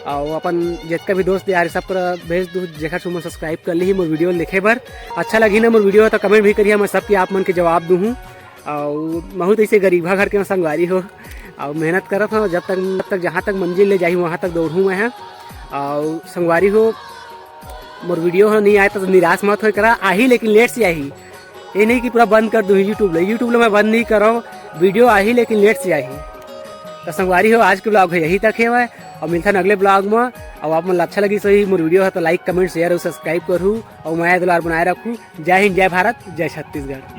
और अपन जितना भी दोस्त यार सब कर भेज दूँ जेखर सुमन सब्सक्राइब कर ली मोर वीडियो देखे बर। अच्छा लगी ना मोर वीडियो तो कमेंट भी करिए, मैं सबके आप मन के जवाब दूँ। और बहुत ऐसे गरीबा घर के संगवारी हो और मेहनत करत हो जब तक जहाँ तक मंजिल ले जाही वहाँ तक दौड़ूँ मैं है। और संगवारी हो मोर वीडियो हो नहीं आए तो निराश मत हो करा, आही लेकिन लेट से आही, ये नहीं कि पूरा बंद कर दूँ यूट्यूब मैं बंद नहीं कर रहा हूँ, वीडियो आही लेकिन लेट से आही। तो संगवारी हो आज के ब्लॉग है यही तक है और मिलता अगले ब्लॉग में। और आप मन अच्छा लगी सही मोर वीडियो है तो लाइक कमेंट शेयर और सब्सक्राइब करूँ और मैं दुलार बनाए रखूँ। जय हिंद, जय भारत, जय छत्तीसगढ़।